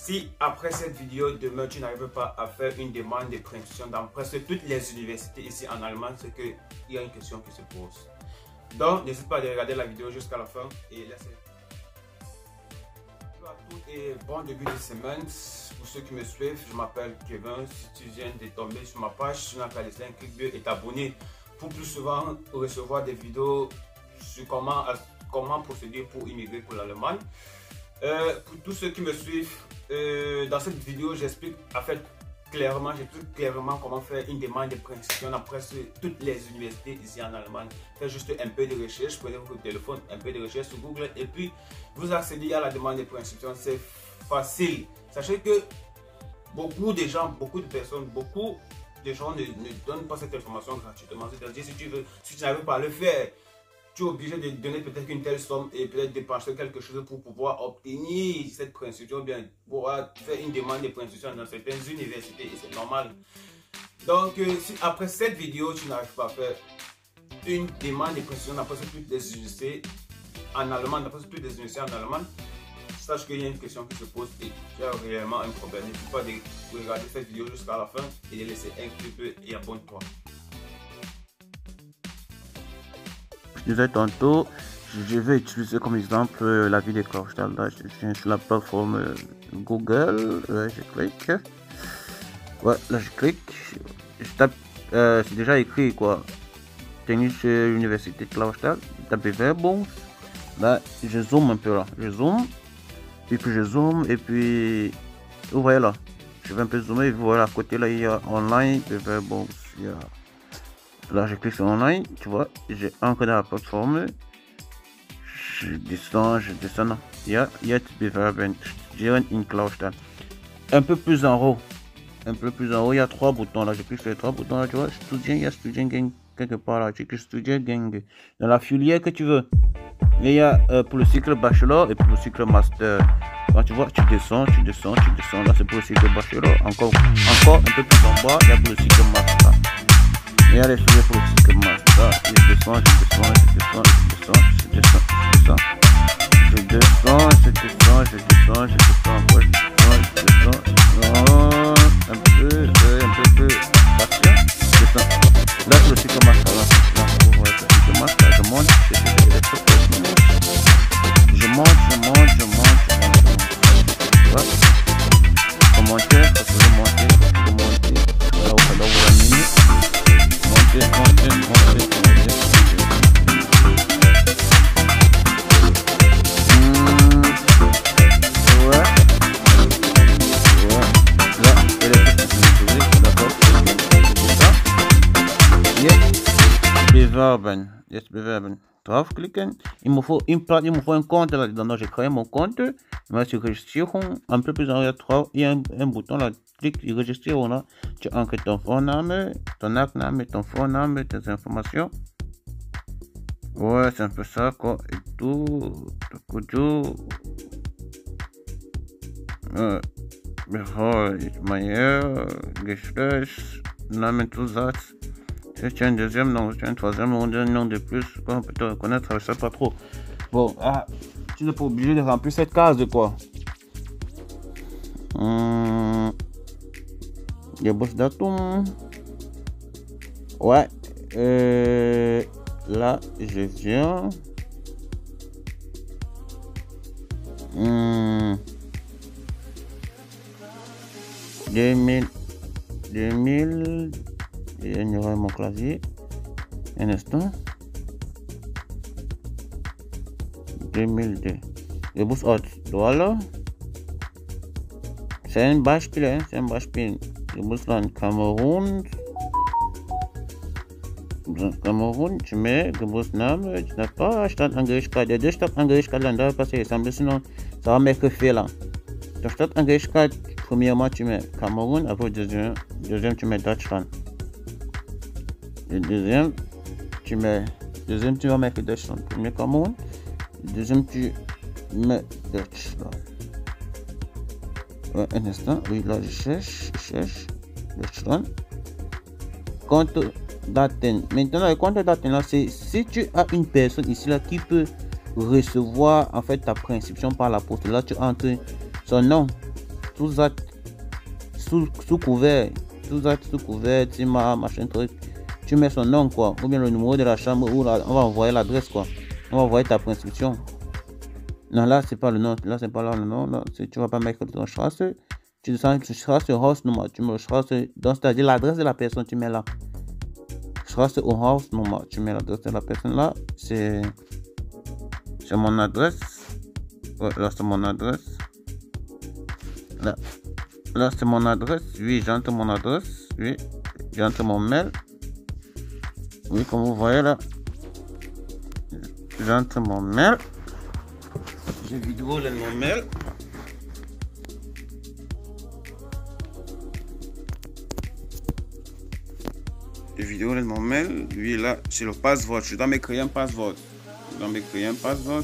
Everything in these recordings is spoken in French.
Si après cette vidéo, demain, tu n'arrives pas à faire une demande de préinscription dans presque toutes les universités ici en Allemagne, c'est qu'il y a une question qui se pose. Donc, n'hésite pas à regarder la vidéo jusqu'à la fin et laissez. Bonjour à tous et bon début de semaine. Pour ceux qui me suivent, je m'appelle Kevin. Si tu viens de tomber sur ma page, tu n'as qu'à laisser un clic bleu et t'abonner pour plus souvent recevoir des vidéos sur comment procéder pour immigrer pour l'Allemagne. Pour tous ceux qui me suivent, dans cette vidéo, j'explique clairement comment faire une demande de préinscription dans presque toutes les universités ici en Allemagne. Faites juste un peu de recherche, prenez votre téléphone, un peu de recherche sur Google et puis vous accédez à la demande de préinscription. C'est facile. Sachez que beaucoup de gens ne donnent pas cette information gratuitement. C'est-à-dire si tu n'arrives pas à le faire, tu es obligé de donner peut-être une telle somme et peut-être dépenser quelque chose pour pouvoir obtenir cette préinscription, bien pouvoir faire une demande de préinscription dans certaines universités et c'est normal. Donc, si après cette vidéo, tu n'arrives pas à faire une demande de préinscription dans presque toutes les universités en Allemagne, sache qu'il y a une question qui se pose et tu as réellement un problème. N'hésite pas de regarder cette vidéo jusqu'à la fin et de laisser un clic et abonne-toi. Je disais tantôt, je vais utiliser comme exemple la ville de Klausthal. Là, je viens sur la plateforme Google, je clique. Ouais, là je clique, je tape, c'est déjà écrit quoi. Tenue sur l'université de Klausthal, je tape Bewerbung. Là, je zoome un peu là, je zoome, et puis je zoome, et puis vous voyez là, je vais un peu zoomer, et vous voyez à côté là, il y a online, Bewerbung, il y a. Là, je clique sur online, tu vois, j'ai ancré dans la plateforme. Je descends. Il y a Bewerben, Studieren in Klausthal. Un peu plus en haut, il y a 3 boutons. Là, je clique sur les 3 boutons. Là, tu vois, il y a Studiengang quelque part là. Tu cliques Studiengang dans la filière que tu veux. Et il y a pour le cycle bachelor et pour le cycle master. Quand tu vois, tu descends. Là, c'est pour le cycle bachelor. Encore un peu plus en bas, il y a pour le cycle master. Et allez, je vais pour le cycle master. Je descends. Un peu plus. Là, pour le cycle master. Là, vous voyez le cycle master. Je monte. Voilà. Commentaire, ça peut monter. Là, on va la minute. Monter. Ouais. Là, elle est faite. D'accord. Yes, Bewerben. Draufklicken. Il me faut un compte là-dedans. Donc, j'ai créé mon compte. Je vais sur Registrierung. Un peu plus en haut, il y a un bouton là. Clique sur Registrierung là. Tu ancres ton Vorname, ton Nachname, ton Vorname, tes informations. Ouais, c'est un peu ça quoi. Et tout. Meyer, Geschlecht, Namenszusatz. Si tu as un deuxième nom, si tu as un troisième nom, un nom de plus, on peut te reconnaître, je sais pas trop. Bon, tu n'es pas obligé de remplir cette case de quoi. Geburtsdatum. Ouais. Là, je viens. 2000. Et il y aura mon clavier. Un instant. 2002. Geburtsort. Voilà. C'est ein Beispiel, hein? C'est un Beispiel. Geburtsland Cameroun. Tu mets Geburtsname, tu n'as pas Stadtangehörigkeit. Der deux Stadtangehörigkeit là, doit passer ensemble, sinon ça va mettre fait là. Der Stadtangehörigkeit, premièrement tu mets Cameroun, après deuxième tu mets Deutschland. Le deuxième tu vas mettre Deutschland. Premier Cameroun, le deuxième tu mets Deutschland. Ouais, un instant, oui là je cherche Deutschland. Compte d'Athènes. Maintenant le compte d'Athènes là, c'est si tu as une personne ici là qui peut recevoir en fait ta préinscription par la poste. Là tu entres son nom, sous couvert, sous couvert, Tima, machin truc. Tu mets son nom quoi, ou bien le numéro de la chambre où on va envoyer l'adresse quoi. On va envoyer ta prescription. Non, là c'est pas le nom, là c'est pas là le nom, là, tu vas pas mettre ton Strasse. Tu descends sur Strasse House Nummer, tu mets le Strasse, donc c'est-à-dire l'adresse de la personne, tu mets là. Strasse au House Nummer, tu mets l'adresse de la personne là, c'est mon adresse. Ouais, là c'est mon adresse. Là c'est mon adresse, oui, j'entre mon adresse, oui, j'entre mon mail. Oui, comme vous voyez là, j'entre mon mail. Je vidéo mon mail. Je vidéo mon mail. Lui là, c'est le password. Je dois me créer un password. Je dois me créer un password.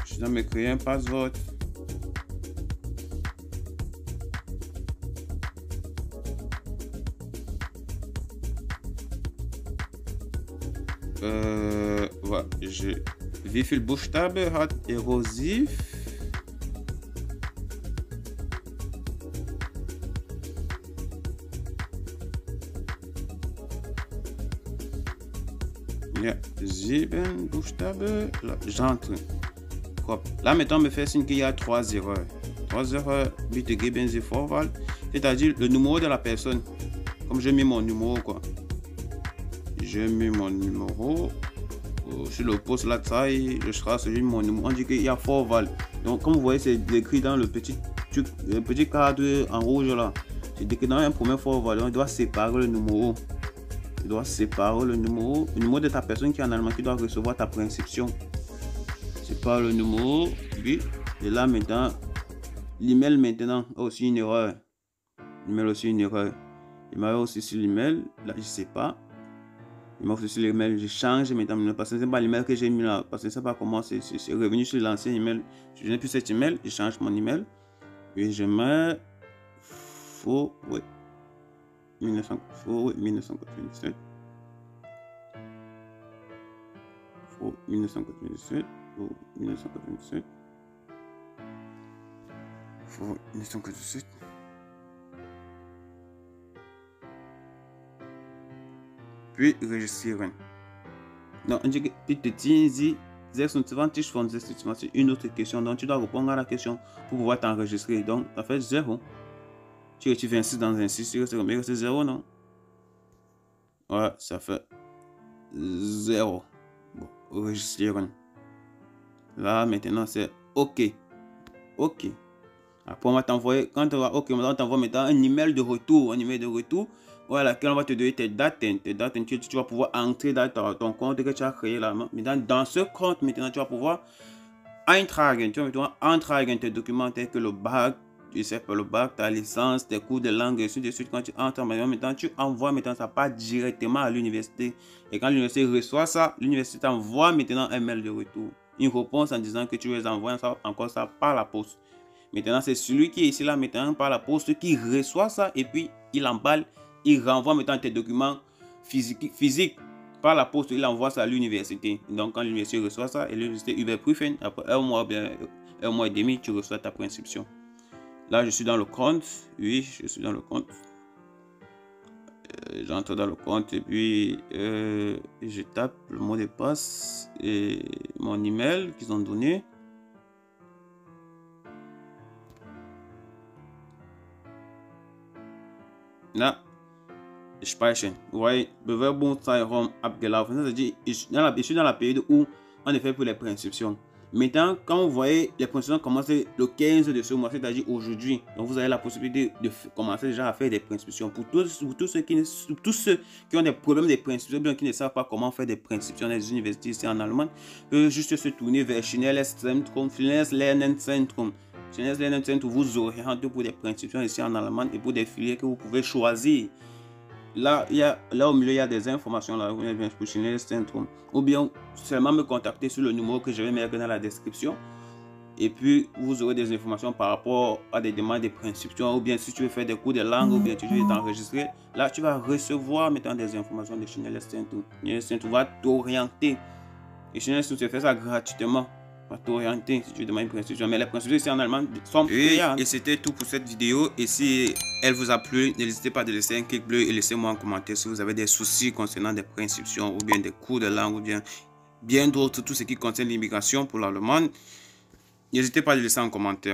Je dois me créer un password. Voilà, wie viel Buchstabe hat Erosiv? Ja, 7 Buchstaben. J'entre. Là, maintenant, me fait signe qu'il y a 3 erreurs. 3 erreurs, bitte geben Sie Vorwahl. C'est-à-dire le numéro de la personne. Comme j'ai mis mon numéro, quoi. J'ai mis mon numéro. Sur le poste là, taille, je trace mon numéro. On dit qu'il y a Vorwahl. Donc, comme vous voyez, c'est écrit dans le petit cadre en rouge là. C'est écrit dans un premier Vorwahl. On doit séparer le numéro. Tu dois séparer le numéro de ta personne qui est en Allemagne, qui doit recevoir ta prescription. Sépare le numéro, oui. Et là maintenant, l'email maintenant a aussi une erreur. L'email aussi une erreur. Il m'a aussi sur l'email, là je sais pas. Il m'a aussi sur l'email, je change maintenant parce que c'est pas l'email que j'ai mis là, parce que je sais pas comment c'est revenu sur l'ancien email. Je n'ai plus cet email, je change mon email. Et je mets faux, ouais. 1997. Faux 1997. Faux 1997. Faux 1997. Puis registrieren. Non, on dit que bitte ziehen Sie 26 von 26. C'est une autre question. Donc tu dois répondre à la question pour pouvoir t'enregistrer. Donc ça fait 0. Tu 26 dans un 6, c'est 0, non? Ouais, ça fait 0. Bon, enregistrer. Là, maintenant, c'est OK. OK. Après, on va t'envoyer, quand on va OK, on va t'envoyer maintenant un email de retour. Un email de retour, voilà, laquelle on va te donner tes dates. Tu vas pouvoir entrer dans ton compte que tu as créé là. Maintenant, dans ce compte, maintenant, tu vas pouvoir eintragen. Tu vas pouvoir eintragen tes documents tels que le bac. Tu sais, le bac, ta licence, tes cours de langue, et ainsi de suite. Quand tu entres maintenant, tu envoies maintenant ça part directement à l'université. Et quand l'université reçoit ça, l'université t'envoie maintenant un mail de retour. Une réponse en disant que tu les envoies ça, encore ça par la poste. Maintenant, c'est celui qui est ici là maintenant par la poste qui reçoit ça et puis il emballe, il renvoie maintenant tes documents physiques par la poste, il envoie ça à l'université. Donc, quand l'université reçoit ça, et l'université überprüfen, après un mois et demi, tu reçois ta prescription. Là, je suis dans le compte. Oui, je suis dans le compte. J'entre dans le compte et puis je tape le mot de passe et mon email qu'ils ont donné. Là, speichern. Vous voyez, Bewerbungszeitraum abgelaufen. C'est-à-dire, je suis dans la période où on est fait pour les prescriptions. Maintenant, quand vous voyez, les prescriptions commencent le 15 de ce mois, c'est-à-dire aujourd'hui. Donc, vous avez la possibilité de commencer déjà à faire des prescriptions. Pour tous ceux qui ont des problèmes de prescriptions, bien qui ne savent pas comment faire des prescriptions dans les universités ici en Allemagne, peuvent juste se tourner vers Schnelles Zentrum, Schnelles Lernenzentrum. Schnelles Lernenzentrum vous oriente pour des prescriptions ici en Allemagne et pour des filières que vous pouvez choisir. Là, au milieu, il y a des informations là, pour Schnelles Zentrum. Ou bien seulement me contacter sur le numéro que je vais mettre dans la description. Et puis, vous aurez des informations par rapport à des demandes de prescription. Ou bien si tu veux faire des cours de langue, ou bien tu veux t'enregistrer. Là, tu vas recevoir maintenant des informations de Schnelles Zentrum. Schnelles Zentrum va t'orienter Et chez nous, tu fais ça gratuitement. Pas t'orienter si tu demandes une préinscription. Mais les préinscriptions ici en Allemagne sont payantes. Et c'était tout pour cette vidéo. Et si elle vous a plu, n'hésitez pas de laisser un clic bleu et laissez-moi en commentaire si vous avez des soucis concernant des préinscriptions ou bien des cours de langue ou bien d'autres, tout ce qui concerne l'immigration pour l'Allemagne. N'hésitez pas à le laisser en commentaire.